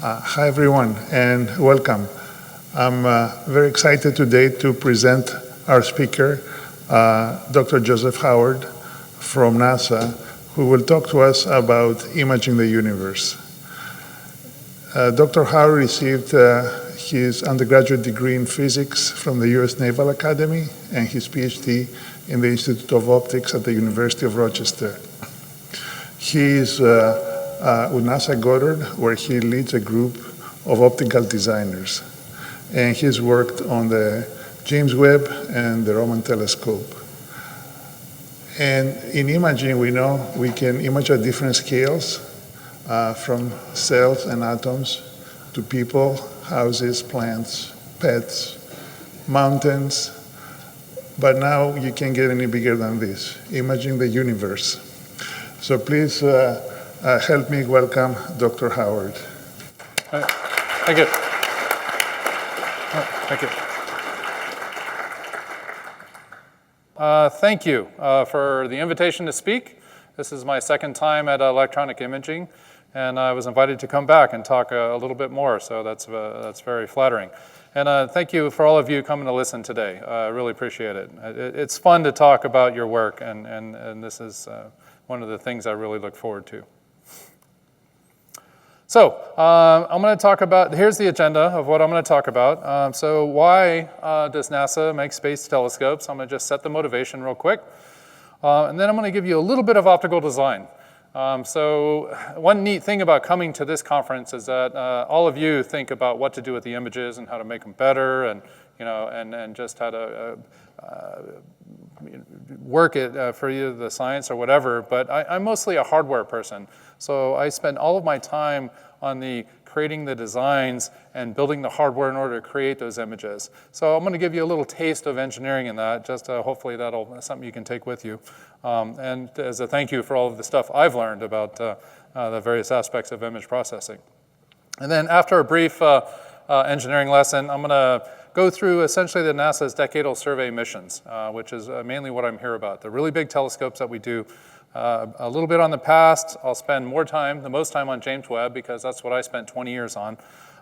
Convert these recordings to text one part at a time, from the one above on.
Hi everyone, and welcome. I'm very excited today to present our speaker, Dr. Joseph Howard from NASA, who will talk to us about imaging the universe. Dr. Howard received his undergraduate degree in physics from the US Naval Academy and his PhD in the Institute of Optics at the University of Rochester. He is with NASA Goddard, where he leads a group of optical designers. And he's worked on the James Webb and the Roman telescope. And in imaging, we know we can image at different scales, from cells and atoms to people, houses, plants, pets, mountains. But now you can't get any bigger than this, imaging the universe. So please help me welcome Dr. Howard. Thank you. Thank you. Thank you for the invitation to speak. This is my second time at electronic imaging, and I was invited to come back and talk a little bit more, so that's very flattering. And thank you for all of you coming to listen today. I really appreciate it. It's fun to talk about your work, and this is one of the things I really look forward to. So I'm going to talk about, here's the agenda of what I'm going to talk about. So why does NASA make space telescopes? I'm going to just set the motivation real quick. And then I'm going to give you a little bit of optical design. So one neat thing about coming to this conference is that all of you think about what to do with the images and how to make them better, and and just how to work it for either the science or whatever. But I'm mostly a hardware person, so I spend all of my time on creating the designs and building the hardware in order to create those images. So I'm going to give you a little taste of engineering in that, just hopefully that's something you can take with you. And as a thank you for all of the stuff I've learned about the various aspects of image processing. And then after a brief engineering lesson, I'm going to go through essentially the NASA's decadal survey missions, which is mainly what I'm here about. The really big telescopes that we do. A little bit on the past. I'll spend the most time on James Webb, because that's what I spent 20 years on.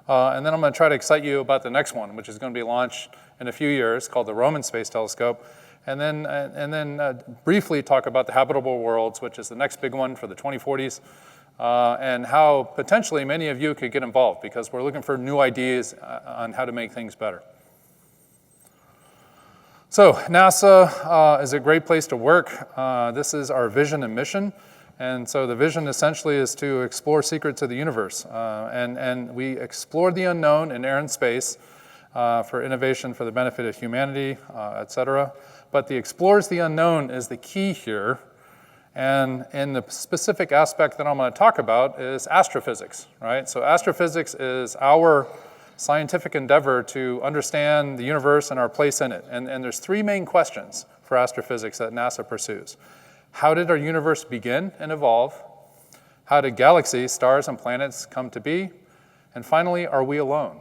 And then I'm going to try to excite you about the next one, which is going to be launched in a few years, called the Roman Space Telescope. And then briefly talk about the Habitable Worlds, which is the next big one for the 2040s, and how potentially many of you could get involved, because we're looking for new ideas on how to make things better. So NASA is a great place to work. This is our vision and mission. And so the vision essentially is to explore secrets of the universe. And we explore the unknown in air and space for innovation for the benefit of humanity, et cetera. But the explores the unknown is the key here. And in the specific aspect that I'm going to talk about is astrophysics, right? So astrophysics is our scientific endeavor to understand the universe and our place in it. And there's three main questions for astrophysics that NASA pursues. How did our universe begin and evolve? How did galaxies, stars, and planets come to be? And finally, are we alone?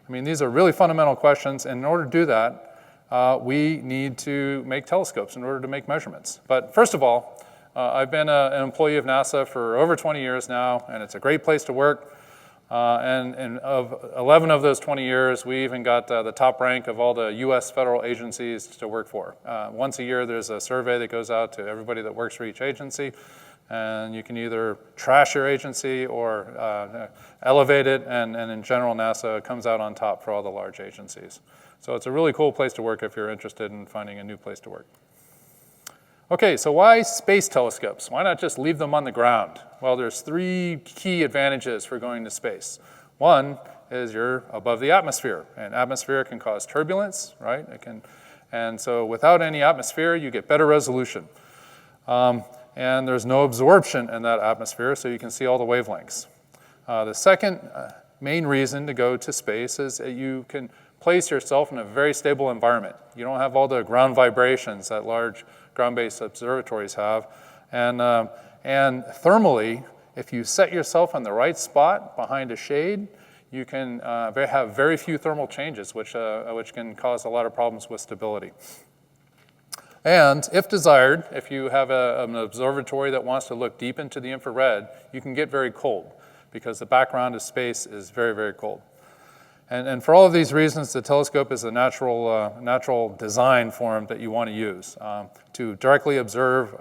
I mean, these are really fundamental questions, and in order to do that, we need to make telescopes in order to make measurements. But first of all, I've been an employee of NASA for over 20 years now, and it's a great place to work. And of 11 of those 20 years, we even got the top rank of all the US federal agencies to work for. Once a year, there's a survey that goes out to everybody that works for each agency. And you can either trash your agency or elevate it. And in general, NASA comes out on top for all the large agencies. So it's a really cool place to work if you're interested in finding a new place to work. Okay, so why space telescopes? Why not just leave them on the ground? Well, there's three key advantages for going to space. One is you're above the atmosphere, and atmosphere can cause turbulence, right? And so without any atmosphere, you get better resolution. And there's no absorption in that atmosphere, so you can see all the wavelengths. The second main reason to go to space is that you can place yourself in a very stable environment. You don't have all the ground vibrations that large ground-based observatories have. And thermally, if you set yourself in the right spot behind a shade, you can have very few thermal changes, which can cause a lot of problems with stability. And if desired, if you have an observatory that wants to look deep into the infrared, you can get very cold. because the background of space is very, very cold. And for all of these reasons, the telescope is a natural design form that you want to use to directly observe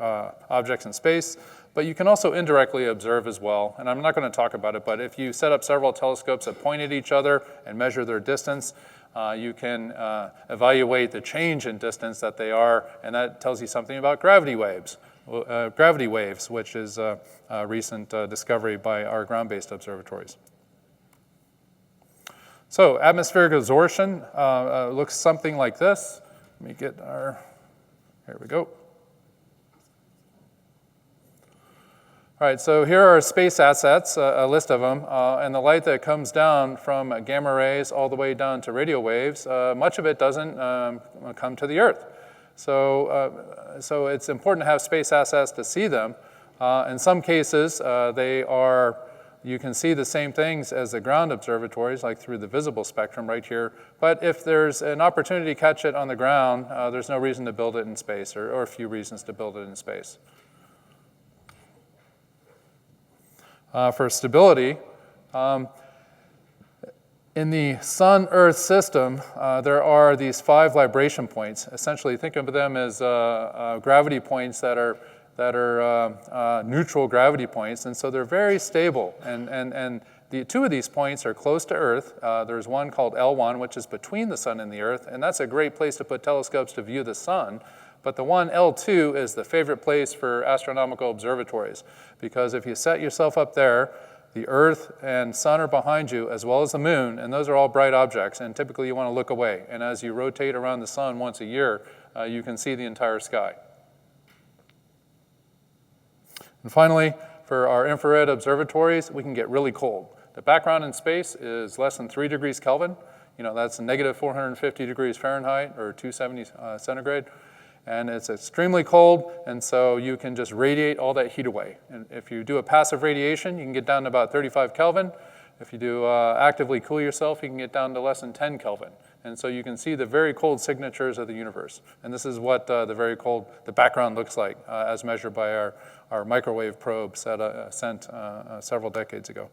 objects in space, but you can also indirectly observe as well. And I'm not going to talk about it, but if you set up several telescopes that point at each other and measure their distance, you can evaluate the change in distance that they are, and that tells you something about gravity waves, which is a recent discovery by our ground-based observatories. So atmospheric absorption looks something like this. Let me get our, here we go. All right, so here are space assets, a list of them, and the light that comes down from gamma rays all the way down to radio waves, much of it doesn't come to the Earth. So it's important to have space assets to see them. In some cases, you can see the same things as the ground observatories, like through the visible spectrum right here. But if there's an opportunity to catch it on the ground, there's no reason to build it in space, or a few reasons to build it in space. For stability, in the Sun-Earth system, there are these 5 libration points. Essentially, think of them as gravity points that are neutral gravity points, and so they're very stable. And the 2 of these points are close to Earth. There's one called L1, which is between the Sun and the Earth, and that's a great place to put telescopes to view the Sun. But the one L2 is the favorite place for astronomical observatories, because if you set yourself up there, the Earth and Sun are behind you, as well as the Moon, and those are all bright objects, and typically you want to look away. And as you rotate around the Sun once a year, you can see the entire sky. And finally, for our infrared observatories, we can get really cold. The background in space is less than 3 degrees Kelvin. That's negative 450 degrees Fahrenheit, or 270 centigrade. And it's extremely cold, and so you can just radiate all that heat away. And if you do a passive radiation, you can get down to about 35 Kelvin. If you do actively cool yourself, you can get down to less than 10 Kelvin. And so you can see the very cold signatures of the universe. And this is what the background looks like, as measured by our microwave probes that sent several decades ago.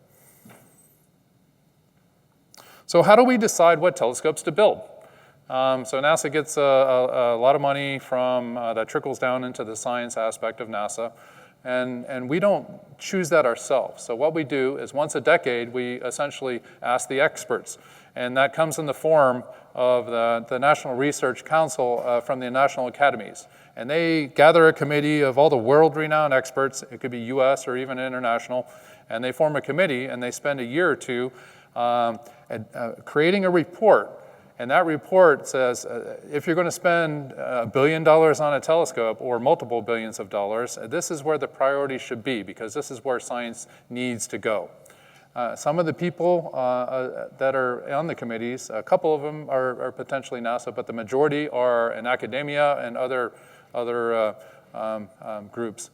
So how do we decide what telescopes to build? So NASA gets a lot of money that trickles down into the science aspect of NASA, and we don't choose that ourselves. So what we do is once a decade, we essentially ask the experts, and that comes in the form of the National Research Council from the National Academies. And they gather a committee of all the world-renowned experts, it could be US or even international, and they form a committee, and they spend a year or two creating a report. And that report says, if you're going to spend $1 billion on a telescope or multiple billions of dollars, this is where the priority should be, because this is where science needs to go. Some of the people that are on the committees, a couple of them are potentially NASA, but the majority are in academia and other groups.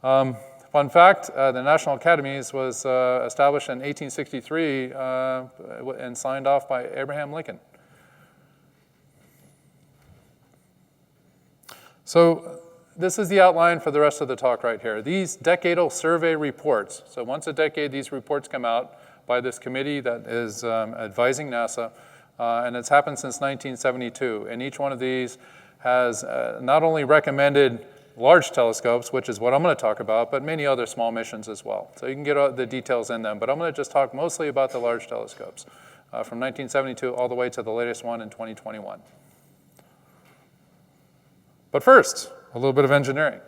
Fun fact, the National Academies was established in 1863 and signed off by Abraham Lincoln. So this is the outline for the rest of the talk right here. These decadal survey reports, so once a decade these reports come out by this committee that is advising NASA, and it's happened since 1972. And each one of these has not only recommended large telescopes, which is what I'm going to talk about, but many other small missions as well. So you can get all the details in them, but I'm going to just talk mostly about the large telescopes from 1972 all the way to the latest one in 2021. But first, a little bit of engineering.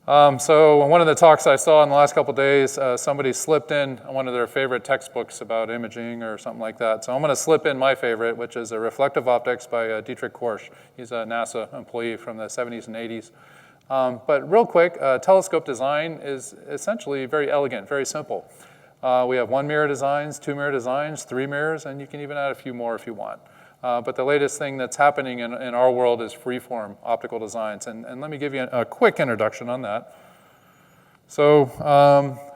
So one of the talks I saw in the last couple of days, somebody slipped in one of their favorite textbooks about imaging or something like that. So I'm going to slip in my favorite, which is Reflective Optics by Dietrich Korsch. He's a NASA employee from the 70s and 80s. But real quick, telescope design is essentially very elegant, very simple. We have 1 mirror designs, 2 mirror designs, 3 mirrors, and you can even add a few more if you want. But the latest thing that's happening in our world is freeform optical designs. And let me give you a quick introduction on that. So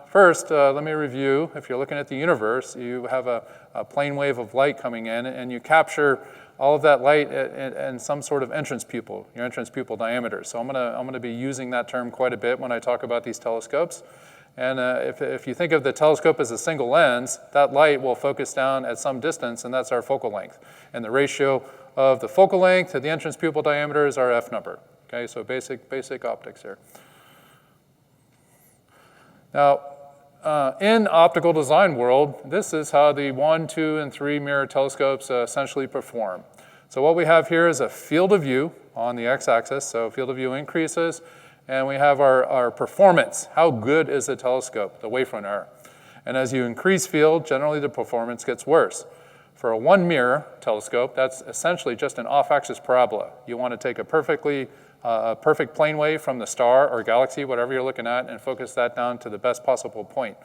first, let me review. If you're looking at the universe, you have a plane wave of light coming in, and you capture all of that light in some sort of entrance pupil, your entrance pupil diameter. So I'm gonna be using that term quite a bit when I talk about these telescopes. And if you think of the telescope as a single lens, that light will focus down at some distance, and that's our focal length. And the ratio of the focal length to the entrance pupil diameter is our F number. Okay, so basic optics here. Now, in optical design world, this is how the 1, 2, and 3 mirror telescopes essentially perform. So what we have here is a field of view on the x-axis, so field of view increases, and we have our performance. How good is the telescope, the wavefront error? And as you increase field, generally the performance gets worse. For a 1 mirror telescope, that's essentially just an off-axis parabola. You want to take a perfect plane wave from the star or galaxy, whatever you're looking at, and focus that down to the best possible point.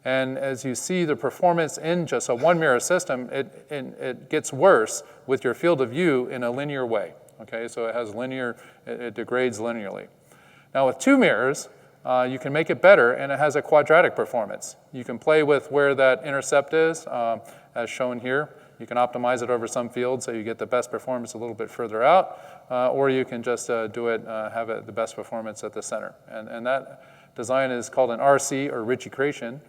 And as you see the performance in just a 1 mirror system, it gets worse with your field of view in a linear way. Okay, so it degrades linearly. Now with 2 mirrors, you can make it better, and it has a quadratic performance. You can play with where that intercept is, as shown here. You can optimize it over some field so you get the best performance a little bit further out, or you can just have the best performance at the center. And that design is called an RC, or Ritchie creation.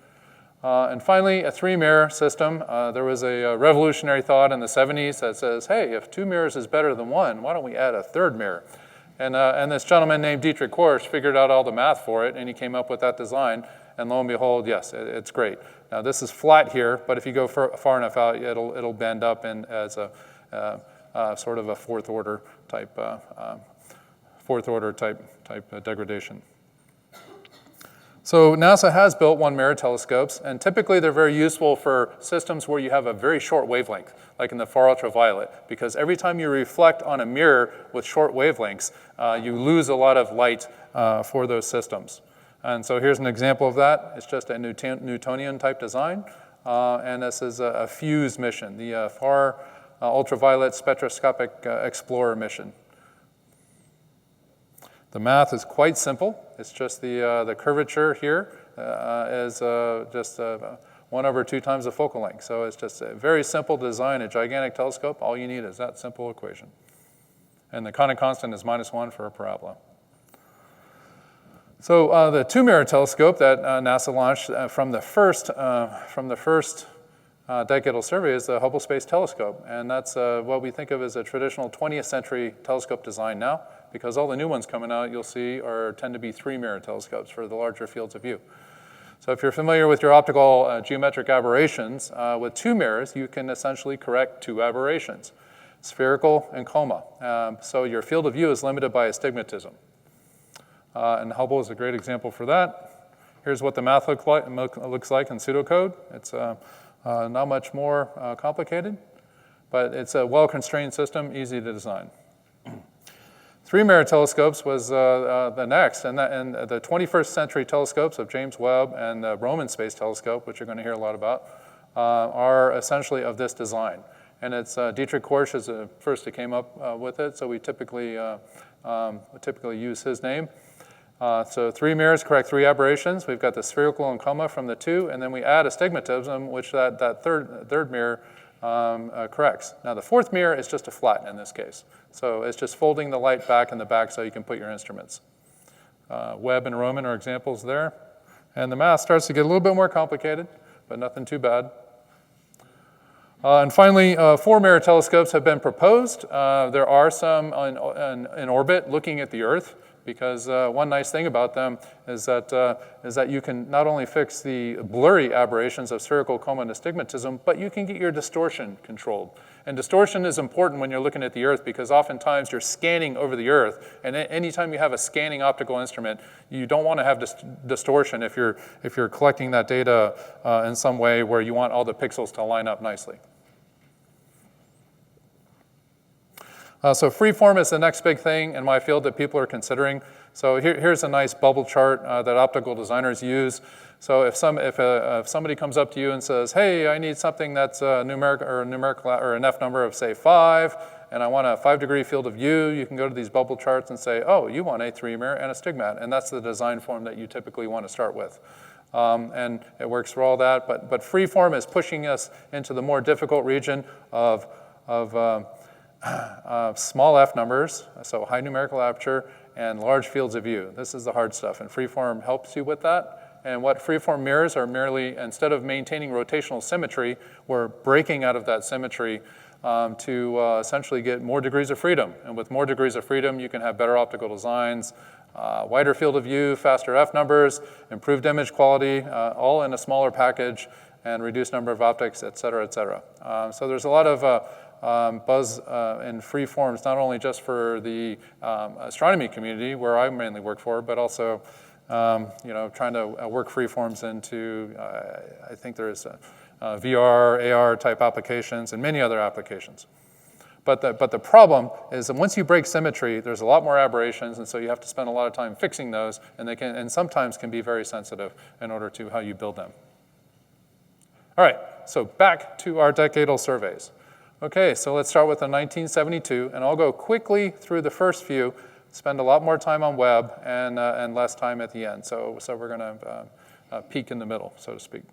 And finally, a 3 mirror system. There was a revolutionary thought in the 70s that says, hey, if 2 mirrors is better than 1, why don't we add a 3rd mirror? And this gentleman named Dietrich Korsch figured out all the math for it, and he came up with that design. And lo and behold, yes, it's great. Now this is flat here, but if you go far enough out, it'll bend up in as a sort of a fourth order type degradation. So NASA has built 1 mirror telescopes, and typically they're very useful for systems where you have a very short wavelength, like in the far ultraviolet, because every time you reflect on a mirror with short wavelengths, you lose a lot of light for those systems. And so here's an example of that. It's just a Newtonian type design, and this is a FUSE mission, the Far Ultraviolet Spectroscopic Explorer mission. The math is quite simple. It's just the curvature here is just 1 over 2 times the focal length. So it's just a very simple design, a gigantic telescope. All you need is that simple equation. And the Conet constant is -1 for a parabola. So the 2 mirror telescope that NASA launched from the first decadal survey is the Hubble Space Telescope. And that's what we think of as a traditional 20th century telescope design now, because all the new ones coming out, you'll see, tend to be 3 mirror telescopes for the larger fields of view. So if you're familiar with your optical geometric aberrations, with 2 mirrors, you can essentially correct 2 aberrations, spherical and coma. So your field of view is limited by astigmatism. And Hubble is a great example for that. Here's what the math looks like in pseudocode. It's not much more complicated, but it's a well-constrained system, easy to design. 3 mirror telescopes was the next, and the 21st century telescopes of James Webb and the Roman Space Telescope, which you're going to hear a lot about, are essentially of this design. And it's Dietrich Korsch is the first who came up with it, so we typically use his name. So 3 mirrors correct 3 aberrations. We've got the spherical and coma from the 2, and then we add astigmatism, which that third mirror corrects. Now the 4th mirror is just a flat in this case. So it's just folding the light back in the back so you can put your instruments. Webb and Roman are examples there. And the math starts to get a little bit more complicated, but nothing too bad. And finally, 4 mirror telescopes have been proposed. There are some in orbit looking at the Earth, because one nice thing about them is that you can not only fix the blurry aberrations of spherical coma and astigmatism, but you can get your distortion controlled. And distortion is important when you're looking at the Earth, because oftentimes you're scanning over the Earth, and anytime you have a scanning optical instrument, you don't want to have distortion if you're collecting that data in some way where you want all the pixels to line up nicely. So freeform is the next big thing in my field that people are considering. So here's a nice bubble chart that optical designers use. So if somebody comes up to you and says, hey, I need something that's numerical or an F number of, say, 5, and I want a 5-degree field of view, you can go to these bubble charts and say, oh, you want a 3 mirror and a stigmat, and that's the design form that you typically want to start with. And it works for all that, but freeform is pushing us into the more difficult region of small F numbers, so high numerical aperture, and large fields of view. This is the hard stuff, and freeform helps you with that. And what freeform mirrors are merely, instead of maintaining rotational symmetry, we're breaking out of that symmetry to essentially get more degrees of freedom. And with more degrees of freedom, you can have better optical designs, wider field of view, faster F numbers, improved image quality, all in a smaller package, and reduced number of optics, et cetera, et cetera. So there's a lot of buzz in free forms, not only just for the astronomy community, where I mainly work for, but also trying to work free forms into, I think there's VR, AR type applications, and many other applications. But the problem is that once you break symmetry, there's a lot more aberrations, and so you have to spend a lot of time fixing those, and they can, and sometimes can be very sensitive in order to how you build them. All right, so back to our decadal surveys. Okay, so let's start with the 1972, and I'll go quickly through the first few, spend a lot more time on Webb and less time at the end. So we're going to peak in the middle, so to speak.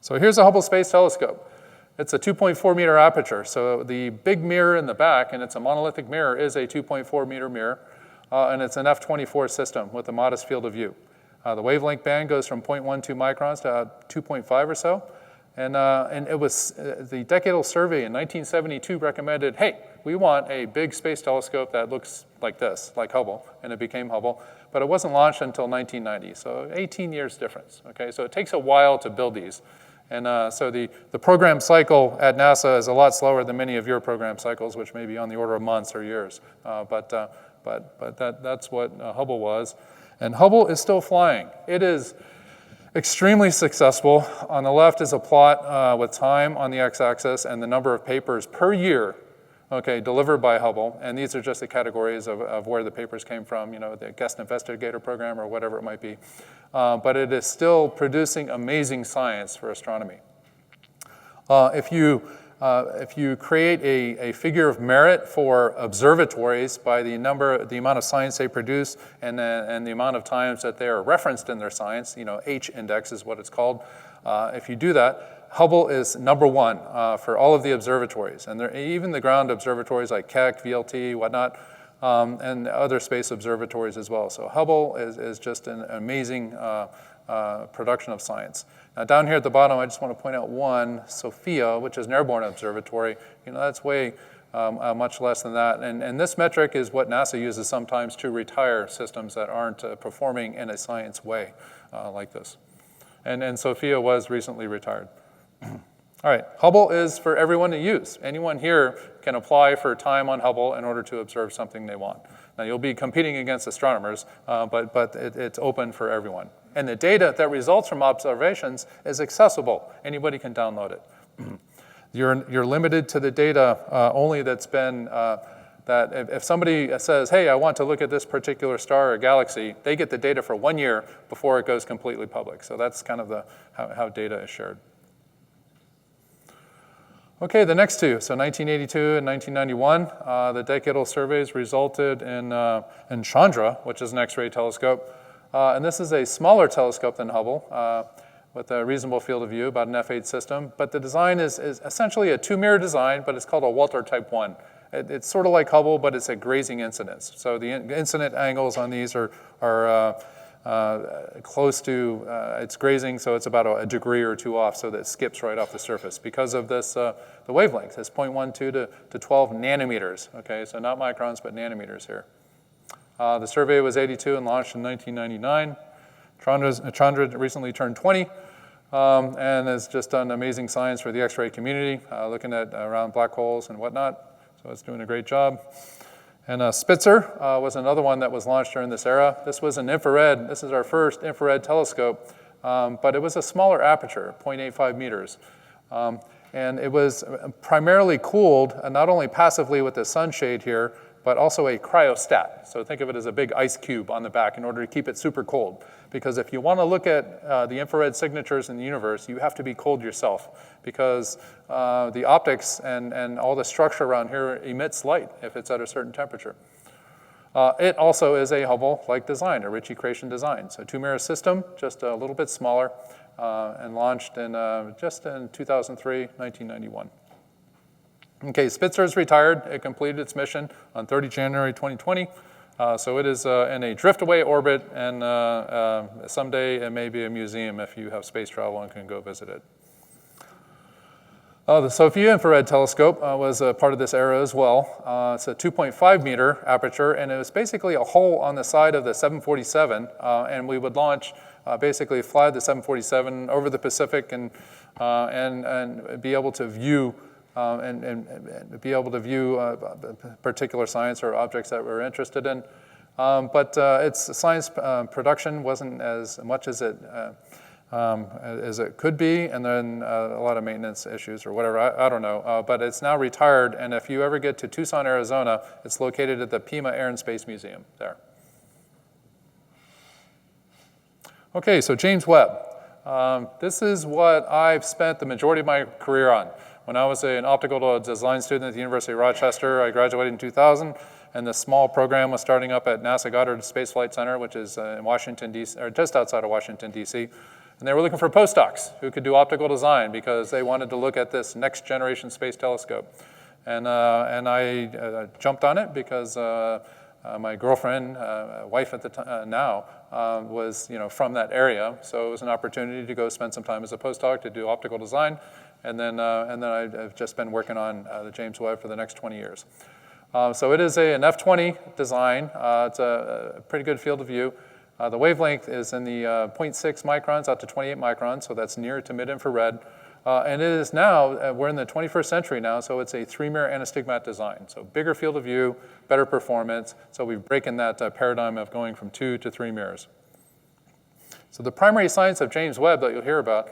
So here's a Hubble Space Telescope. It's a 2.4 meter aperture. So the big mirror in the back, and it's a monolithic mirror, is a 2.4 meter mirror. And it's an F24 system with a modest field of view. The wavelength band goes from 0.12 microns to 2.5 or so. And it was the decadal survey in 1972 recommended, hey, we want a big space telescope that looks like this, like Hubble, and it became Hubble. But it wasn't launched until 1990, so 18 years difference. Okay, so it takes a while to build these. And so the program cycle at NASA is a lot slower than many of your program cycles, which may be on the order of months or years. But that's what Hubble was. And Hubble is still flying. It is extremely successful. On the left is a plot with time on the x-axis and the number of papers per year, okay, delivered by Hubble. And these are just the categories of where the papers came from, the guest investigator program or whatever it might be. But it is still producing amazing science for astronomy. If you create a figure of merit for observatories by the amount of science they produce and the amount of times that they are referenced in their science, H index is what it's called. If you do that, Hubble is number one for all of the observatories, and even the ground observatories like Keck, VLT, whatnot, and other space observatories as well. So Hubble is just an amazing production of science. Now down here at the bottom, I just want to point out one, SOFIA, which is an airborne observatory. That's way much less than that. And this metric is what NASA uses sometimes to retire systems that aren't performing in a science way like this. And SOFIA was recently retired. All right, Hubble is for everyone to use. Anyone here can apply for time on Hubble in order to observe something they want. Now you'll be competing against astronomers, but it's open for everyone. And the data that results from observations is accessible. Anybody can download it. You're limited to the data only that's been, that if somebody says, hey, I want to look at this particular star or galaxy, they get the data for 1 year before it goes completely public. So that's kind of how data is shared. Okay, the next two, so 1982 and 1991, the decadal surveys resulted in Chandra, which is an X-ray telescope. And this is a smaller telescope than Hubble with a reasonable field of view, about an F8 system. But the design is essentially a 2-mirror design, but it's called a Walter Type 1. It's sort of like Hubble, but it's a grazing incidence. So the incident angles on these are close to its grazing, so it's about a degree or two off, so that it skips right off the surface. Because of this, the wavelength is 0.12 to 12 nanometers. Okay, so not microns, but nanometers here. The survey was 82 and launched in 1999. Chandra recently turned 20 and has just done amazing science for the X-ray community, looking at around black holes and whatnot. So it's doing a great job. And Spitzer was another one that was launched during this era. This was an infrared. This is our first infrared telescope, but it was a smaller aperture, 0.85 meters. And it was primarily cooled, not only passively with the sunshade here, but also a cryostat. So think of it as a big ice cube on the back in order to keep it super cold. Because if you want to look at the infrared signatures in the universe, you have to be cold yourself, because the optics and all the structure around here emits light if it's at a certain temperature. It also is a Hubble-like design, a Ritchie-Creation design. So 2-mirror system, just a little bit smaller, and launched just in 2003, 1991. Okay, Spitzer is retired. It completed its mission on 30 January 2020. So it is in a drift-away orbit, and someday it may be a museum if you have space travel and can go visit it. The SOFIA infrared telescope was a part of this era as well. It's a 2.5 meter aperture, and it was basically a hole on the side of the 747, and we would launch, basically fly the 747 over the Pacific and be able to view particular science or objects that we're interested in. But its science production wasn't as much as it could be, and then a lot of maintenance issues or whatever, I don't know. But it's now retired, and if you ever get to Tucson, Arizona, it's located at the Pima Air and Space Museum there. Okay, so James Webb. This is what I've spent the majority of my career on. When I was an optical design student at the University of Rochester, I graduated in 2000, and this small program was starting up at NASA Goddard Space Flight Center, which is in Washington, D.C., or just outside of Washington, D.C., and they were looking for postdocs who could do optical design because they wanted to look at this next generation space telescope. And I jumped on it because my girlfriend, wife at the time now, was from that area, so it was an opportunity to go spend some time as a postdoc to do optical design, and then I've just been working on the James Webb for the next 20 years. So it is an F20 design. It's a pretty good field of view. The wavelength is in the 0.6 microns out to 28 microns, so that's near to mid-infrared. And it is now, we're in the 21st century now, so it's a 3-mirror anastigmat design. So bigger field of view, better performance. So we've broken that paradigm of going from 2 to 3 mirrors. So the primary science of James Webb that you'll hear about,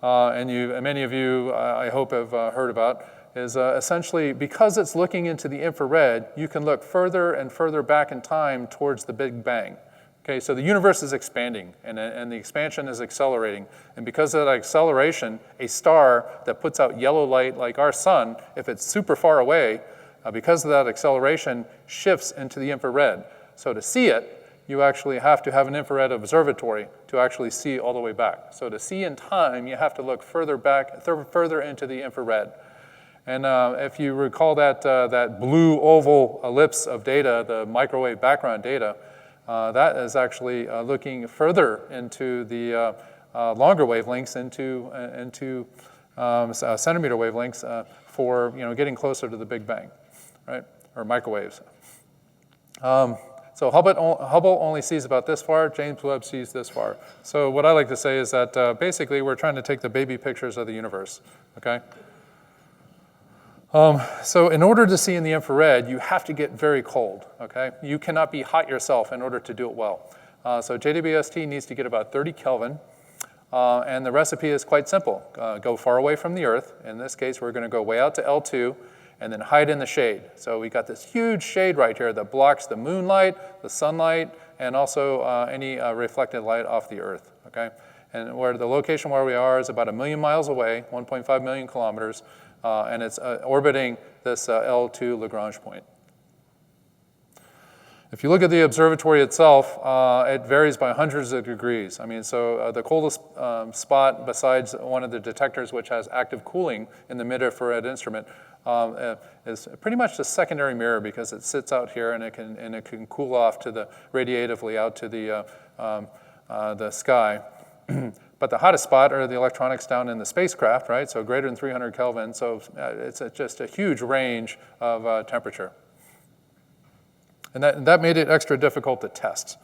and many of you, I hope, have heard about, is essentially because it's looking into the infrared, you can look further and further back in time towards the Big Bang. Okay, so the universe is expanding, and the expansion is accelerating. And because of that acceleration, a star that puts out yellow light like our sun, if it's super far away, because of that acceleration, shifts into the infrared. So to see it, you actually have to have an infrared observatory to actually see all the way back. So to see in time, you have to look further back, further into the infrared. And if you recall that blue oval ellipse of data, the microwave background data, that is actually looking further into the longer wavelengths, into centimeter wavelengths for getting closer to the Big Bang, right? Or microwaves. So Hubble only sees about this far. James Webb sees this far. So what I like to say is that basically we're trying to take the baby pictures of the universe. Okay. So in order to see in the infrared, you have to get very cold, okay? You cannot be hot yourself in order to do it well. So JWST needs to get about 30 Kelvin, and the recipe is quite simple. Go far away from the Earth. In this case, we're going to go way out to L2, and then hide in the shade. So we got this huge shade right here that blocks the moonlight, the sunlight, and also any reflected light off the Earth, okay? And where the location where we are is about 1 million miles away, 1.5 million kilometers, and it's orbiting this L2 Lagrange point. If you look at the observatory itself, it varies by hundreds of degrees. I mean, so the coldest spot besides one of the detectors which has active cooling in the mid-infrared instrument is pretty much the secondary mirror because it sits out here and it can cool off to the radiatively out to the sky. But the hottest spot are the electronics down in the spacecraft, right? So greater than 300 Kelvin. So it's just a huge range of temperature. And that made it extra difficult to test.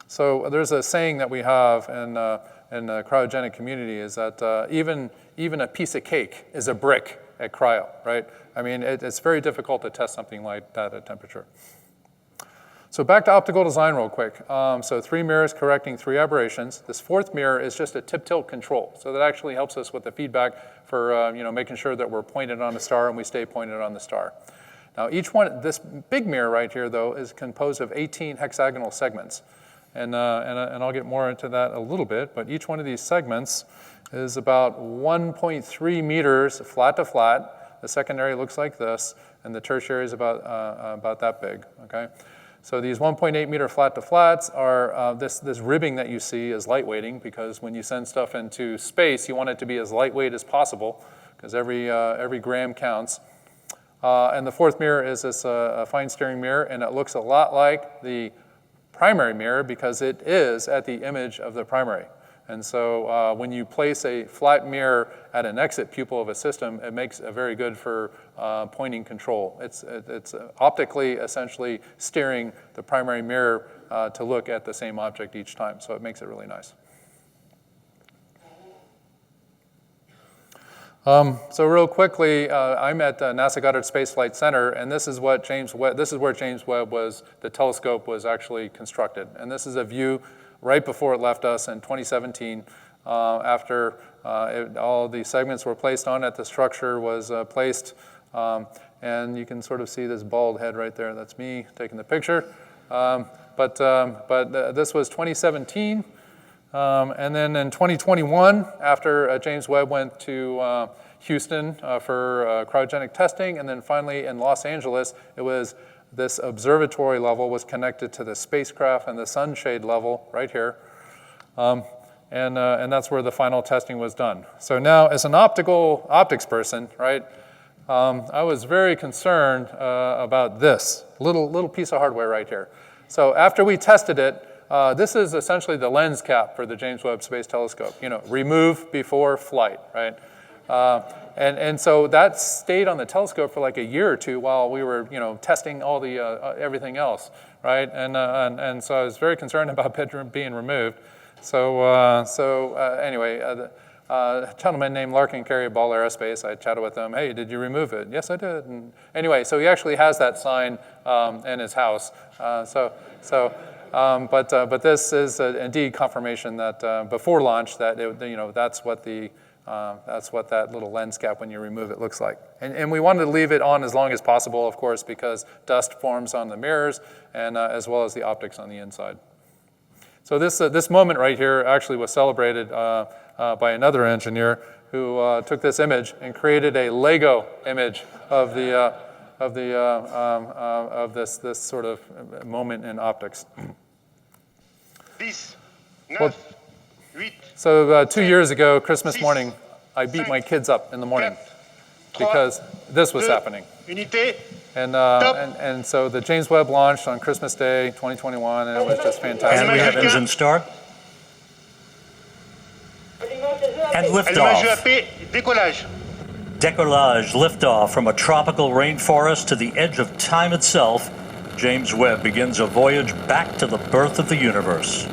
So there's a saying that we have in the cryogenic community is that even a piece of cake is a brick at cryo, right? I mean, it's very difficult to test something like that at temperature. So back to optical design real quick. So 3 mirrors correcting 3 aberrations. This 4th mirror is just a tip-tilt control. So that actually helps us with the feedback for making sure that we're pointed on the star and we stay pointed on the star. Now each one, this big mirror right here though, is composed of 18 hexagonal segments. And I'll get more into that a little bit, but each one of these segments is about 1.3 meters flat to flat. The secondary looks like this, and the tertiary is about that big, okay? So these 1.8 meter flat to flats are, this ribbing that you see is lightweighting because when you send stuff into space, you want it to be as lightweight as possible because every gram counts. And the fourth mirror is this fine steering mirror, and it looks a lot like the primary mirror because it is at the image of the primary. And so when you place a flat mirror at an exit pupil of a system, it makes it very good for pointing control. It's optically essentially steering the primary mirror to look at the same object each time, so it makes it really nice. So real quickly, I'm at NASA Goddard Space Flight Center, and this is what this is where James Webb the telescope was actually constructed. And this is a view right before it left us in 2017, after all the segments were placed on it, the structure was placed, and you can sort of see this bald head right there. That's me taking the picture. But this was 2017. And then in 2021, after James Webb went to Houston for cryogenic testing, and then finally in Los Angeles, this observatory level was connected to the spacecraft and the sunshade level right here. And that's where the final testing was done. So now, as an optics person, right, I was very concerned about this little piece of hardware right here. So after we tested it, this is essentially the lens cap for the James Webb Space Telescope. Remove before flight, right? And so that stayed on the telescope for like a year or two while we were, testing all the everything else, right? And so I was very concerned about it being removed. Anyway, a gentleman named Larkin Carey at Ball Aerospace, I chatted with him. Hey, did you remove it? Yes, I did. And anyway, so he actually has that sign in his house. But this is indeed confirmation that before launch that that's what that little lens cap when you remove it looks like. And we wanted to leave it on as long as possible, of course, because dust forms on the mirrors and as well as the optics on the inside. So this moment right here actually was celebrated by another engineer who took this image and created a Lego image of this sort of moment in optics. Well, so 2 years ago, Christmas morning, I beat my kids up in the morning because this was happening. And so the James Webb launched on Christmas Day, 2021, and it was just fantastic. And we have engine start. And liftoff. Décollage, liftoff from a tropical rainforest to the edge of time itself. James Webb begins a voyage back to the birth of the universe.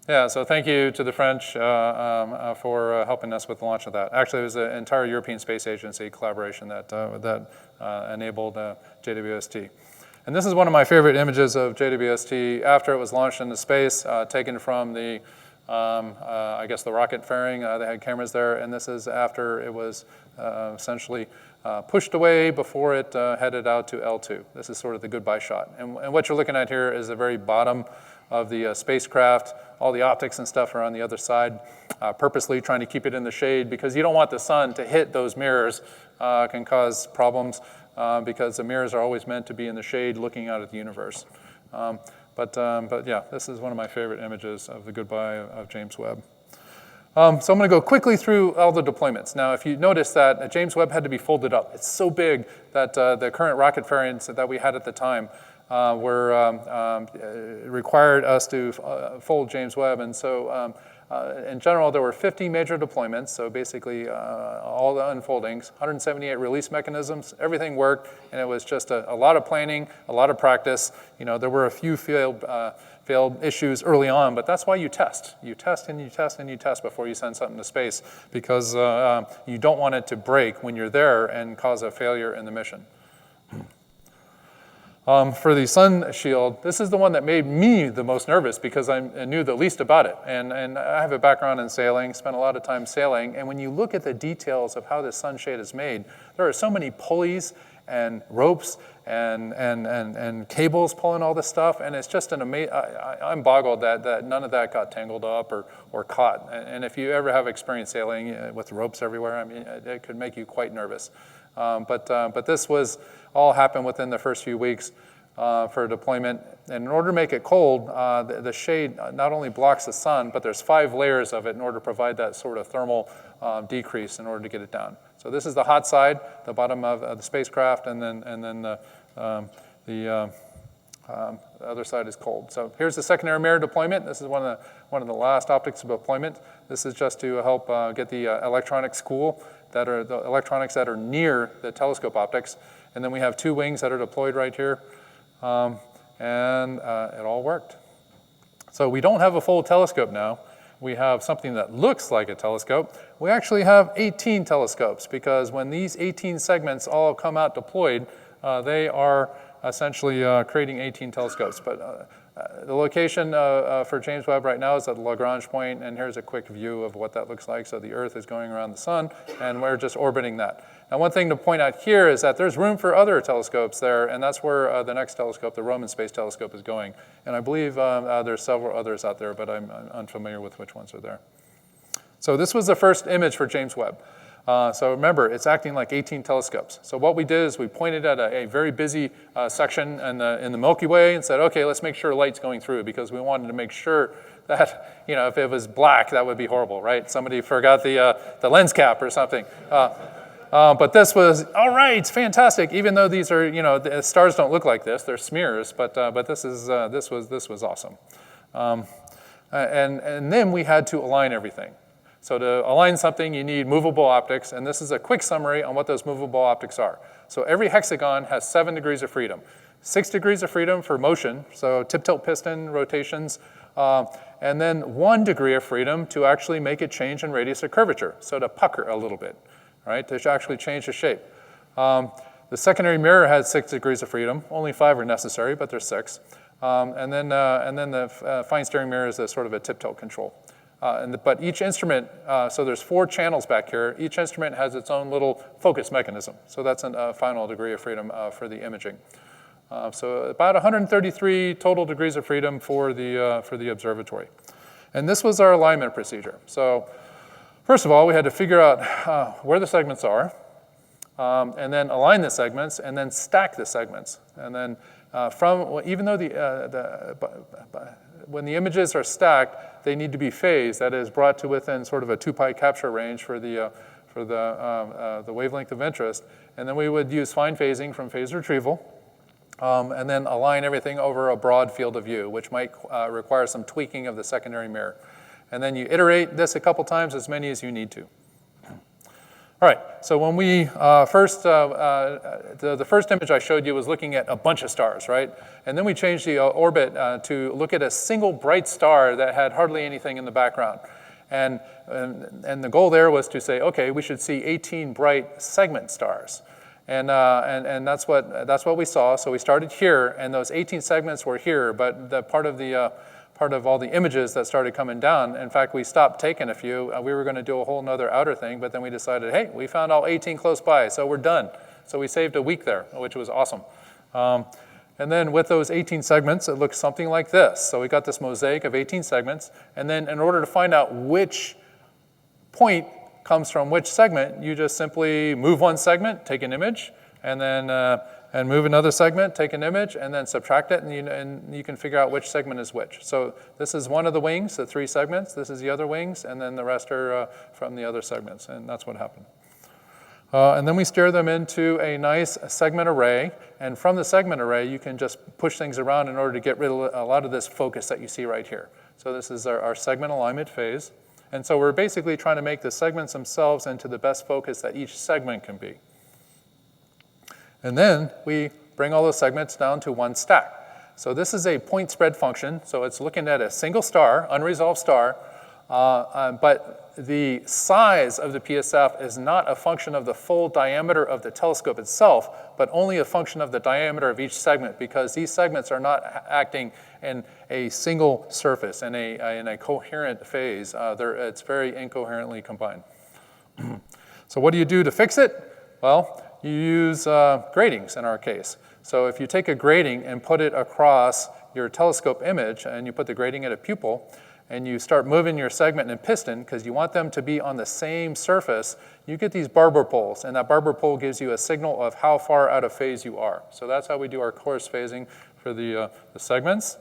Yeah, so thank you to the French for helping us with the launch of that. Actually, it was an entire European Space Agency collaboration that enabled JWST. And this is one of my favorite images of JWST after it was launched into space, taken from the, I guess, the rocket fairing. They had cameras there, and this is after it was essentially pushed away before it headed out to L2. This is sort of the goodbye shot. And what you're looking at here is the very bottom of the spacecraft. All the optics and stuff are on the other side, purposely trying to keep it in the shade because you don't want the sun to hit those mirrors. Can cause problems because the mirrors are always meant to be in the shade looking out at the universe. But yeah, this is one of my favorite images of the goodbye of James Webb. So I'm going to go quickly through all the deployments. Now, if you notice that James Webb had to be folded up. It's so big that the current rocket variants that we had at the time required us to fold James Webb. And so in general, there were 50 major deployments, so basically all the unfoldings, 178 release mechanisms, everything worked, and it was just a lot of planning, a lot of practice. There were a few failed issues early on, but that's why you test. You test and you test and you test before you send something to space because you don't want it to break when you're there and cause a failure in the mission. For the sun shield, this is the one that made me the most nervous because I knew the least about it. And I have a background in sailing, spent a lot of time sailing, and when you look at the details of how this sunshade is made, there are so many pulleys and ropes and cables pulling all this stuff, and it's just an amazing, I'm boggled that none of that got tangled up or caught. And if you ever have experience sailing with ropes everywhere, I mean, it could make you quite nervous. But this was all happened within the first few weeks. for deployment. And in order to make it cold, the shade not only blocks the sun, but there's 5 layers of it in order to provide that sort of thermal decrease in order to get it down. So this is the hot side, the bottom of the spacecraft, and then the other side is cold. So here's the secondary mirror deployment. This is one of the last optics of deployment. This is just to help get the electronics cool, the electronics that are near the telescope optics. And then we have 2 wings that are deployed right here. And it all worked. So we don't have a full telescope now. We have something that looks like a telescope. We actually have 18 telescopes, because when these 18 segments all come out deployed, they are essentially creating 18 telescopes. But the location for James Webb right now is at the Lagrange point, and here's a quick view of what that looks like. So the Earth is going around the sun, and we're just orbiting that. Now, one thing to point out here is that there's room for other telescopes there, and that's where the next telescope, the Roman Space Telescope, is going. And I believe there's several others out there, but I'm unfamiliar with which ones are there. So this was the first image for James Webb. So remember, it's acting like 18 telescopes. So what we did is we pointed at a very busy section in the Milky Way and said, okay, let's make sure light's going through, because we wanted to make sure that, if it was black, that would be horrible, right? Somebody forgot the lens cap or something. But this was, all right, it's fantastic, even though these are, the stars don't look like this, they're smears, but this was awesome. And then we had to align everything. So to align something, you need movable optics, and this is a quick summary on what those movable optics are. So every hexagon has 7 degrees of freedom. 6 degrees of freedom for motion, so tip-tilt piston rotations, and then 1 degree of freedom to actually make it change in radius of curvature, so to pucker a little bit, right, to actually change the shape. The secondary mirror has 6 degrees of freedom. Only 5 are necessary, but there's 6. And then the fine steering mirror is a sort of a tip-tilt control. But each instrument, so there's 4 channels back here. Each instrument has its own little focus mechanism. So that's a final degree of freedom for the imaging. So about 133 total degrees of freedom for the observatory. And this was our alignment procedure. So first of all, we had to figure out where the segments are, and then align the segments, and then stack the segments. And then even though when the images are stacked, they need to be phased, that is, brought to within sort of a 2 pi capture range for the wavelength of interest. And then we would use fine phasing from phase retrieval, and then align everything over a broad field of view, which might require some tweaking of the secondary mirror. And then you iterate this a couple times, as many as you need to. All right, so when we the first image I showed you was looking at a bunch of stars, right? And then we changed the orbit to look at a single bright star that had hardly anything in the background. And the goal there was to say, okay, we should see 18 bright segment stars. And that's what we saw. So we started here, and those 18 segments were here, but the part of all the images that started coming down. In fact, we stopped taking a few. We were going to do a whole nother outer thing, but then we decided, hey, we found all 18 close by, so we're done. So we saved a week there, which was awesome. And then with those 18 segments, it looks something like this. So we got this mosaic of 18 segments, and then in order to find out which point comes from which segment, you just simply move one segment, take an image, and then and move another segment, take an image, and then subtract it, and you can figure out which segment is which. So this is one of the wings, the 3 segments. This is the other wings, and then the rest are from the other segments, and that's what happened. And then we steer them into a nice segment array, and from the segment array, you can just push things around in order to get rid of a lot of this focus that you see right here. So this is our segment alignment phase. And so we're basically trying to make the segments themselves into the best focus that each segment can be. And then we bring all those segments down to one stack. So this is a point spread function. So it's looking at a single star, unresolved star, but the size of the PSF is not a function of the full diameter of the telescope itself, but only a function of the diameter of each segment, because these segments are not acting in a single surface, in a coherent phase. It's very incoherently combined. So what do you do to fix it? Well, you use gratings in our case. So if you take a grating and put it across your telescope image, and you put the grating at a pupil, and you start moving your segment and piston, because you want them to be on the same surface, you get these Barber poles, and that Barber pole gives you a signal of how far out of phase you are. So that's how we do our coarse phasing for the segments.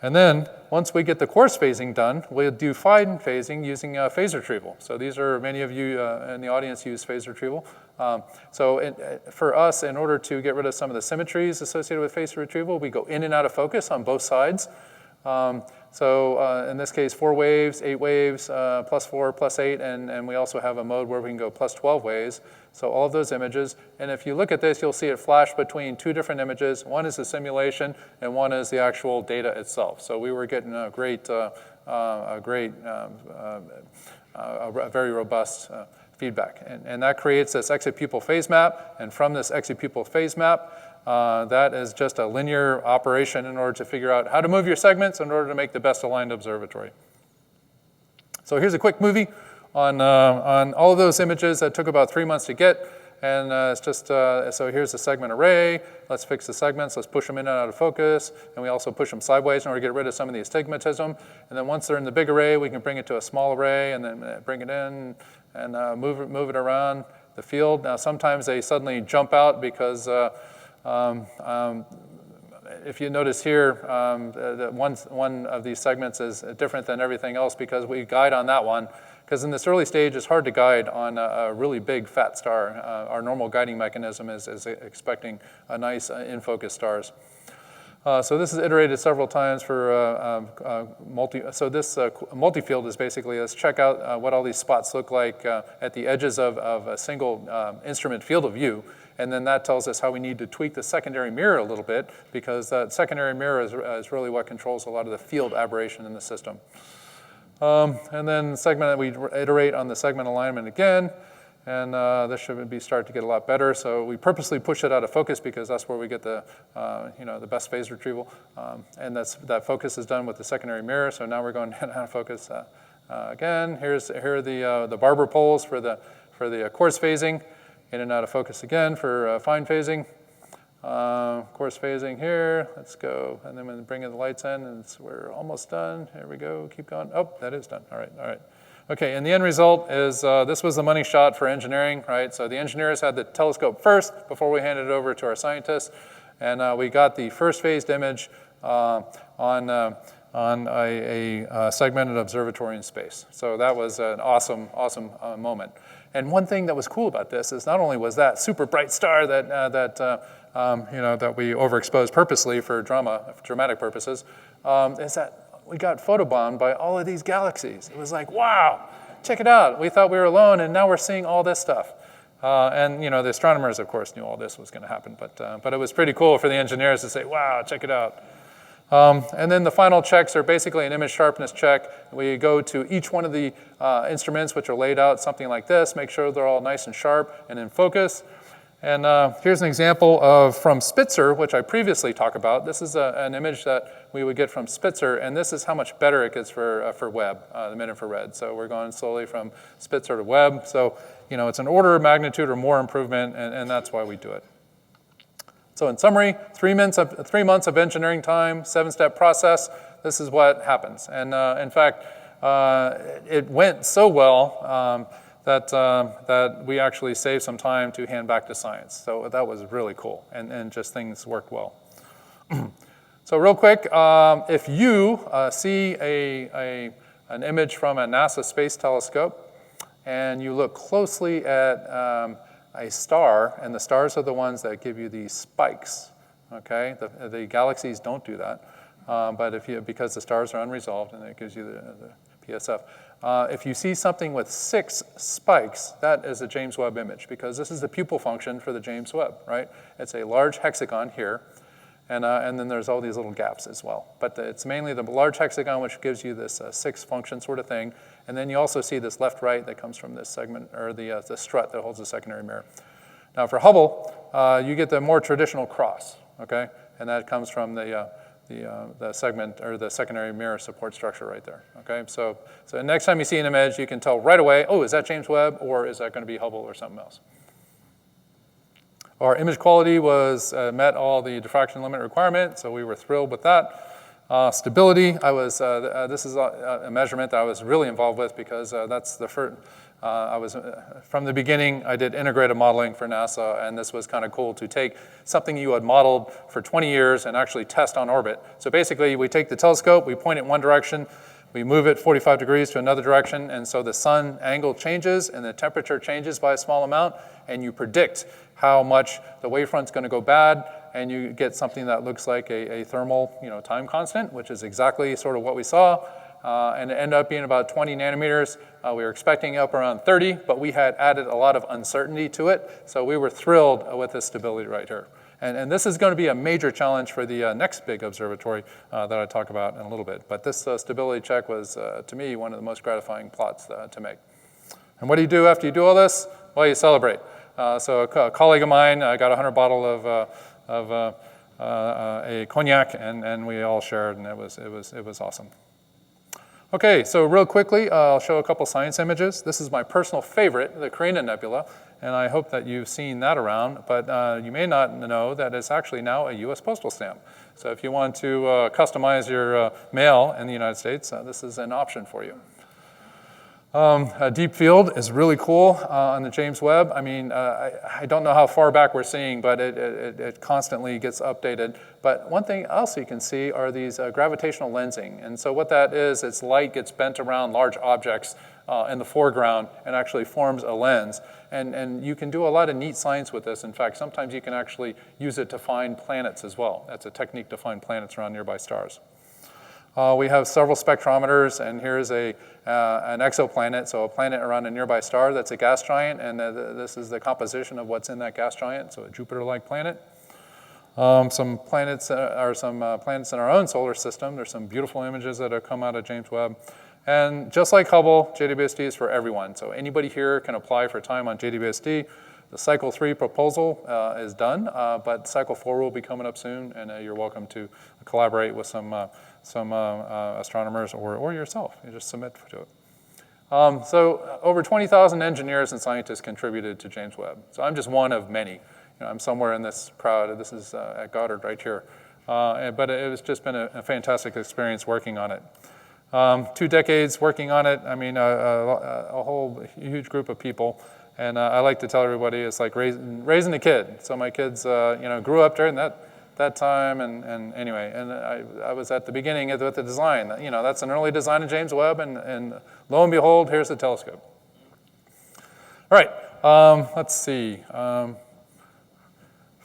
And then, once we get the coarse phasing done, we'll do fine phasing using phase retrieval. So these are, many of you in the audience use phase retrieval. For us, in order to get rid of some of the symmetries associated with phase retrieval, we go in and out of focus on both sides. In this case, 4 waves, 8 waves, +4, +8, and we also have a mode where we can go +12 waves. So all of those images, and if you look at this, you'll see it flash between 2 different images. One is the simulation, and one is the actual data itself. So we were getting a very robust feedback. And that creates this exit pupil phase map, and from this exit pupil phase map, that is just a linear operation in order to figure out how to move your segments in order to make the best aligned observatory. So here's a quick movie on all of those images that took about 3 months to get. And it's just, so here's the segment array. Let's fix the segments. Let's push them in and out of focus. And we also push them sideways in order to get rid of some of the astigmatism. And then once they're in the big array, we can bring it to a small array and then bring it in and move it around the field. Now, sometimes they suddenly jump out because if you notice here, one of these segments is different than everything else because we guide on that one. Because in this early stage, it's hard to guide on a really big fat star. Our normal guiding mechanism is expecting a nice in-focus stars. So this is iterated several times for So this multi-field is basically, let's check out what all these spots look like at the edges of a single instrument field of view. And then that tells us how we need to tweak the secondary mirror a little bit, because that secondary mirror is really what controls a lot of the field aberration in the system. And then the segment, we iterate on the segment alignment again, and this should start to get a lot better. So we purposely push it out of focus because that's where we get the the best phase retrieval. And that focus is done with the secondary mirror. So now we're going out of focus again. Here are the Barber poles for the coarse phasing. In and out of focus again for fine phasing. Coarse phasing here, let's go. And then we bring in the lights in, and we're almost done. Here we go, keep going. Oh, that is done, all right. Okay, and the end result is, this was the money shot for engineering, right? So the engineers had the telescope first before we handed it over to our scientists. And we got the first phased image on a segmented observatory in space. So that was an awesome moment. And one thing that was cool about this is not only was that super bright star that we overexposed purposely for dramatic purposes, is that we got photobombed by all of these galaxies. It was like, wow, check it out. We thought we were alone, and now we're seeing all this stuff. And the astronomers, of course, knew all this was going to happen, but it was pretty cool for the engineers to say, wow, check it out. And then the final checks are basically an image sharpness check. We go to each one of the instruments, which are laid out something like this, make sure they're all nice and sharp and in focus. And here's an example from Spitzer, which I previously talked about. This is an image that we would get from Spitzer, and this is how much better it gets for Webb, the mid-infrared. So we're going slowly from Spitzer to Webb. So it's an order of magnitude or more improvement, and that's why we do it. So in summary, 3 months of engineering time, 7-step process. This is what happens. And in fact, it went so well that we actually saved some time to hand back to science. So that was really cool, and just things worked well. So real quick, if you see an image from a NASA Space Telescope, and you look closely at a star, and the stars are the ones that give you these spikes, okay? The galaxies don't do that, but because the stars are unresolved, and it gives you the PSF. If you see something with 6 spikes, that is a James Webb image, because this is the pupil function for the James Webb, right? It's a large hexagon here, and then there's all these little gaps as well. But it's mainly the large hexagon, which gives you this 6 function sort of thing. And then you also see this left-right that comes from this segment, or the strut that holds the secondary mirror. Now for Hubble, you get the more traditional cross, okay? And that comes from the segment, or the secondary mirror support structure right there, okay? So next time you see an image, you can tell right away, oh, is that James Webb, or is that going to be Hubble or something else? Our image quality met all the diffraction limit requirements, so we were thrilled with that. Stability, this is a measurement that I was really involved with because that's the first, from the beginning, I did integrated modeling for NASA, and this was kind of cool to take something you had modeled for 20 years and actually test on orbit. So basically, we take the telescope, we point it in one direction, we move it 45 degrees to another direction, and so the sun angle changes and the temperature changes by a small amount, and you predict how much the wavefront's going to go bad, and you get something that looks like a thermal time constant, which is exactly sort of what we saw. And it ended up being about 20 nanometers. We were expecting up around 30, but we had added a lot of uncertainty to it, so we were thrilled with this stability right here. And this is going to be a major challenge for the next big observatory that I'll talk about in a little bit. But this stability check was, to me, one of the most gratifying plots to make. And what do you do after you do all this? Well, you celebrate. So a colleague of mine got a 100 bottle of a cognac, and we all shared, and it was awesome. Okay, so real quickly, I'll show a couple science images. This is my personal favorite, the Carina Nebula, and I hope that you've seen that around, but you may not know that it's actually now a US postal stamp. So if you want to customize your mail in the United States, this is an option for you. Deep field is really cool on the James Webb. I mean, I don't know how far back we're seeing, but it constantly gets updated. But one thing else you can see are these gravitational lensing. And so what that is, it's light gets bent around large objects in the foreground and actually forms a lens. And you can do a lot of neat science with this. In fact, sometimes you can actually use it to find planets as well. That's a technique to find planets around nearby stars. We have several spectrometers, and here's an exoplanet, so a planet around a nearby star that's a gas giant, and this is the composition of what's in that gas giant, so a Jupiter-like planet. Some planets in our own solar system. There's some beautiful images that have come out of James Webb. And just like Hubble, JWST is for everyone. So anybody here can apply for time on JWST. The Cycle 3 proposal is done, but Cycle 4 will be coming up soon, and you're welcome to collaborate with some astronomers or yourself. You just submit to it. So over 20,000 engineers and scientists contributed to James Webb. So I'm just one of many. I'm somewhere in this crowd. This is at Goddard right here. But it has just been a fantastic experience working on it. 2 decades working on it. I mean, a whole huge group of people. And I like to tell everybody it's like raising a kid. So my kids, grew up during that time, and anyway, and I was at the beginning with the design. That's an early design of James Webb, and lo and behold, here's the telescope. All right, let's see. I'm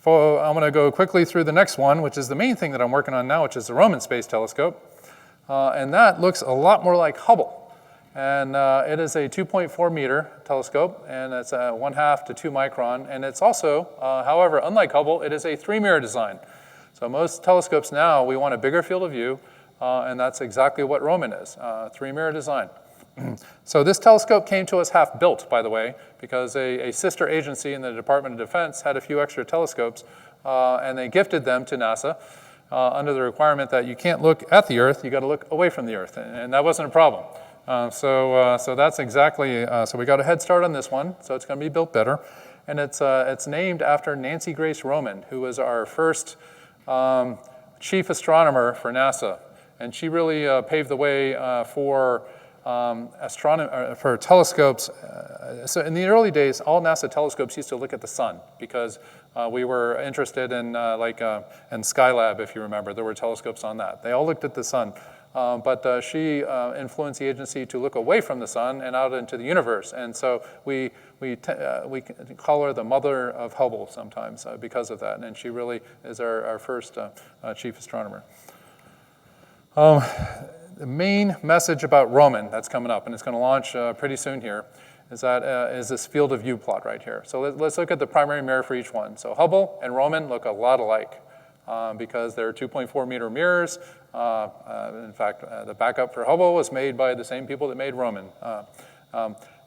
going to go quickly through the next one, which is the main thing that I'm working on now, which is the Roman Space Telescope, and that looks a lot more like Hubble. And it is a 2.4 meter telescope, and it's a 1/2 to 2 micron. And it's also, however, unlike Hubble, it is a 3-mirror design. So most telescopes now, we want a bigger field of view, and that's exactly what Roman is, 3-mirror design. So this telescope came to us half built, by the way, because a sister agency in the Department of Defense had a few extra telescopes, and they gifted them to NASA under the requirement that you can't look at the Earth, you got to look away from the Earth, and that wasn't a problem. So that's exactly, so we got a head start on this one, so it's going to be built better. And it's named after Nancy Grace Roman, who was our first chief astronomer for NASA. And she really paved the way for telescopes. So in the early days, all NASA telescopes used to look at the sun because we were interested in in Skylab, if you remember. There were telescopes on that. They all looked at the sun. But she influenced the agency to look away from the sun and out into the universe. And so we call her the mother of Hubble sometimes because of that. And she really is our first chief astronomer. The main message about Roman that's coming up, and it's going to launch pretty soon here, is this field of view plot right here. So let's look at the primary mirror for each one. So Hubble and Roman look a lot alike. Because they're 2.4 meter mirrors. In fact, the backup for Hubble was made by the same people that made Roman.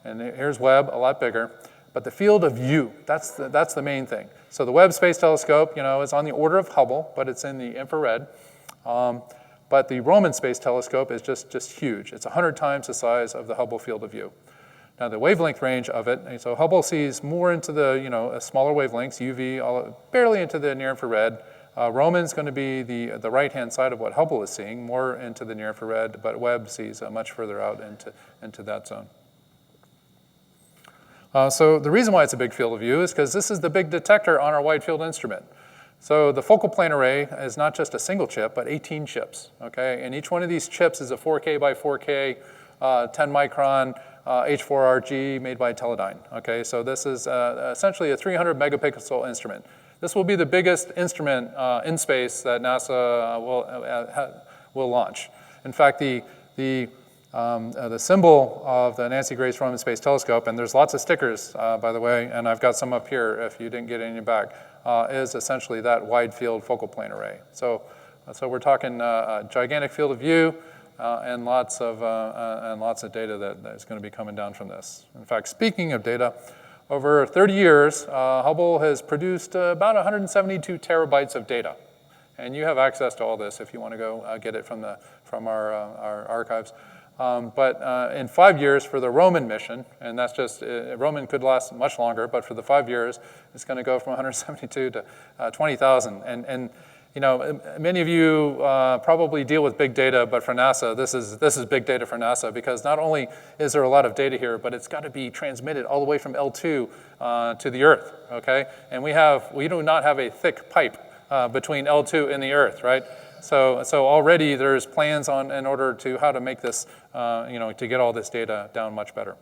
And here's Webb, a lot bigger. But the field of view, that's the main thing. So the Webb Space Telescope, is on the order of Hubble, but it's in the infrared. But the Roman Space Telescope is just huge. It's 100 times the size of the Hubble field of view. Now the wavelength range of it, so Hubble sees more into the smaller wavelengths, UV, barely into the near infrared. Roman's going to be the right-hand side of what Hubble is seeing, more into the near infrared, but Webb sees much further out into that zone. So the reason why it's a big field of view is because this is the big detector on our wide field instrument. So the focal plane array is not just a single chip, but 18 chips, okay? And each one of these chips is a 4K by 4K, 10 micron H4RG made by Teledyne, okay? So this is essentially a 300 megapixel instrument. This will be the biggest instrument in space that NASA will launch. In fact, the symbol of the Nancy Grace Roman Space Telescope, and there's lots of stickers, by the way, and I've got some up here if you didn't get any back, is essentially that wide field focal plane array. So we're talking a gigantic field of view and lots of data that is going to be coming down from this. In fact, speaking of data, over 30 years, Hubble has produced about 172 terabytes of data. And you have access to all this if you want to go get it from our archives. But in 5 years for the Roman mission, and that's just, Roman could last much longer, but for the 5 years, it's going to go from 172 to 20,000. And you know, many of you probably deal with big data, but for NASA, this is big data for NASA, because not only is there a lot of data here, but it's got to be transmitted all the way from L2 to the Earth, okay? And we do not have a thick pipe between L2 and the Earth, right? So already there's plans in order to how to make this, to get all this data down much better.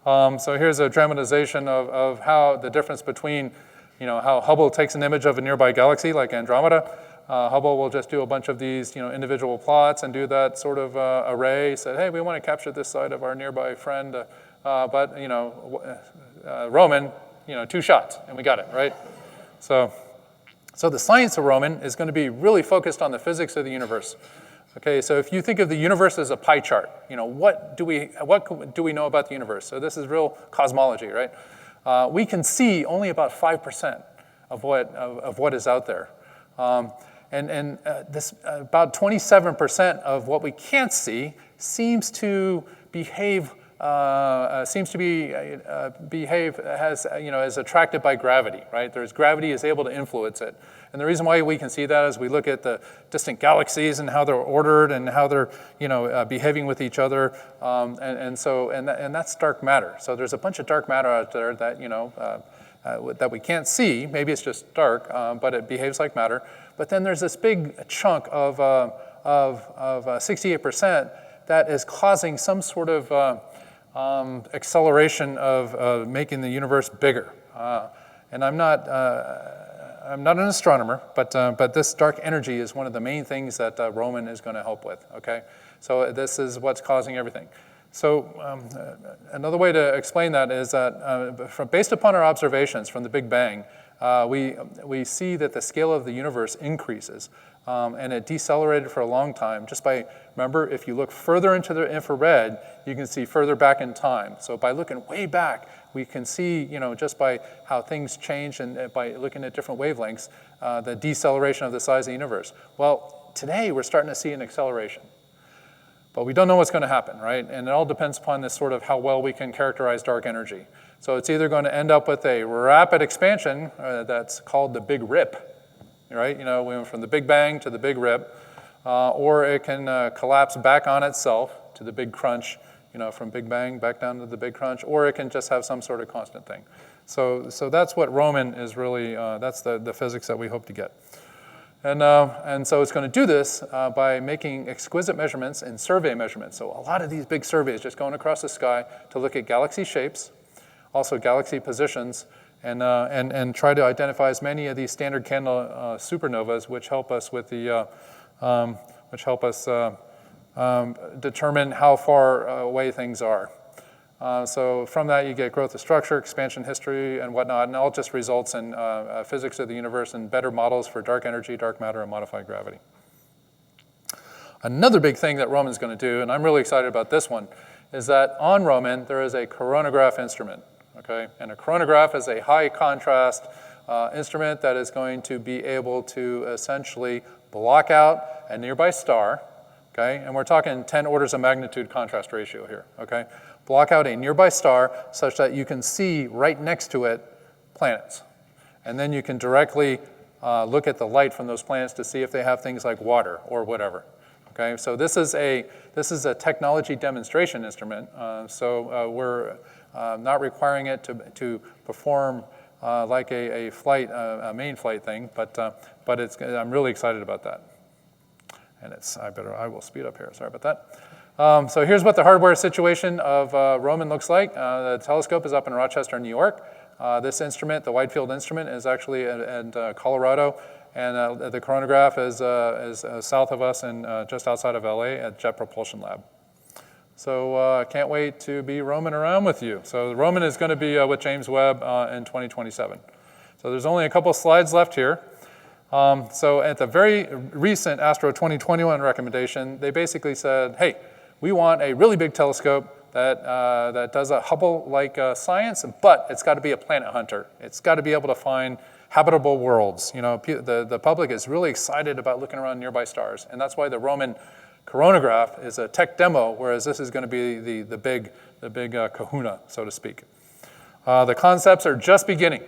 So here's a dramatization of how the difference between, how Hubble takes an image of a nearby galaxy like Andromeda. Hubble will just do a bunch of these, individual plots and do that sort of array. Say, hey, we want to capture this side of our nearby friend, but Roman, 2 shots, and we got it, right? So the science of Roman is going to be really focused on the physics of the universe. Okay, so if you think of the universe as a pie chart, what do we know about the universe? So this is real cosmology, right? We can see only about 5% of what is out there, and this about 27% of what we can't see seems to behave is attracted by gravity, right? Gravity is able to influence it. And the reason why we can see that is we look at the distant galaxies and how they're ordered and how they're, behaving with each other. And that's dark matter. So there's a bunch of dark matter out there that, that we can't see. Maybe it's just dark, but it behaves like matter. But then there's this big chunk of 68% that is causing some sort of acceleration of making the universe bigger. And I'm not an astronomer, but this dark energy is one of the main things that Roman is going to help with, okay? So this is what's causing everything. So another way to explain that is that based upon our observations from the Big Bang, we see that the scale of the universe increases. And it decelerated for a long time just by, remember, if you look further into the infrared, you can see further back in time. So by looking way back, we can see, just by how things change and by looking at different wavelengths, the deceleration of the size of the universe. Well, today we're starting to see an acceleration. But we don't know what's going to happen, right? And it all depends upon this sort of how well we can characterize dark energy. So it's either going to end up with a rapid expansion that's called the Big Rip, right? We went from the Big Bang to the Big Rip, or it can collapse back on itself to the Big Crunch, from Big Bang back down to the Big Crunch, or it can just have some sort of constant thing. So that's what Roman is really, that's the physics that we hope to get. And so it's going to do this by making exquisite measurements and survey measurements. So a lot of these big surveys just going across the sky to look at galaxy shapes, also galaxy positions, and try to identify as many of these standard candle supernovas, which help us with the determine how far away things are. So from that, you get growth of structure, expansion history, and whatnot, and it all just results in physics of the universe and better models for dark energy, dark matter, and modified gravity. Another big thing that Roman's going to do, and I'm really excited about this one, is that on Roman, there is a coronagraph instrument. Okay, and a coronagraph is a high contrast instrument that is going to be able to essentially block out a nearby star, okay, and we're talking 10 orders of magnitude contrast ratio here, okay, block out a nearby star such that you can see right next to it planets, and then you can directly look at the light from those planets to see if they have things like water or whatever. Okay, so this is a technology demonstration instrument. We're not requiring it to perform like a flight, a main flight thing, but I'm really excited about that. And I will speed up here. Sorry about that. So here's what the hardware situation of Roman looks like. The telescope is up in Rochester, New York. This instrument, the wide field instrument, is actually in Colorado, and the coronagraph is south of us and just outside of LA at Jet Propulsion Lab. So can't wait to be roaming around with you. So Roman is going to be with James Webb in 2027. So there's only a couple slides left here. So at the very recent Astro 2021 recommendation, they basically said, hey, we want a really big telescope that does a Hubble-like science, but it's got to be a planet hunter. It's got to be able to find habitable worlds. You know, the public is really excited about looking around nearby stars, and that's why the Roman coronagraph is a tech demo, whereas this is going to be the big kahuna, so to speak. The concepts are just beginning.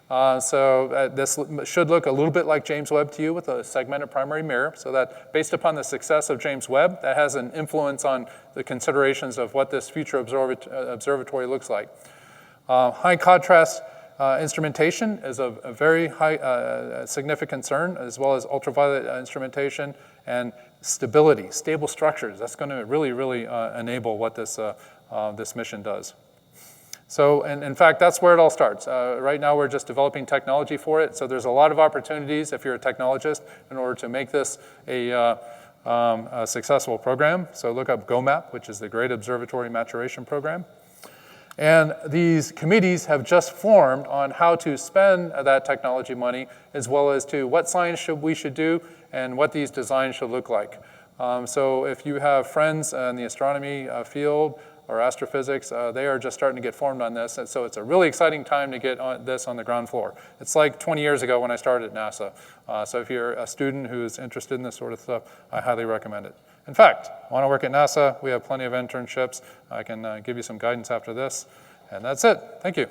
This should look a little bit like James Webb to you with a segmented primary mirror, so that based upon the success of James Webb, that has an influence on the considerations of what this future observatory looks like. High contrast instrumentation is a very high significant concern, as well as ultraviolet instrumentation and stability, stable structures. That's going to really enable what this mission does. So, and in fact, that's where it all starts. Right now, we're just developing technology for it. So there's a lot of opportunities if you're a technologist in order to make this a successful program. So look up GOMAP, which is the Great Observatory Maturation Program. And these committees have just formed on how to spend that technology money, as well as to what science we should do and what these designs should look like. So if you have friends in the astronomy field, or astrophysics, they are just starting to get formed on this. And so it's a really exciting time to get this on the ground floor. It's like 20 years ago when I started at NASA. So if you're a student who's interested in this sort of stuff, I highly recommend it. In fact, want to work at NASA? We have plenty of internships. I can give you some guidance after this. And that's it. Thank you.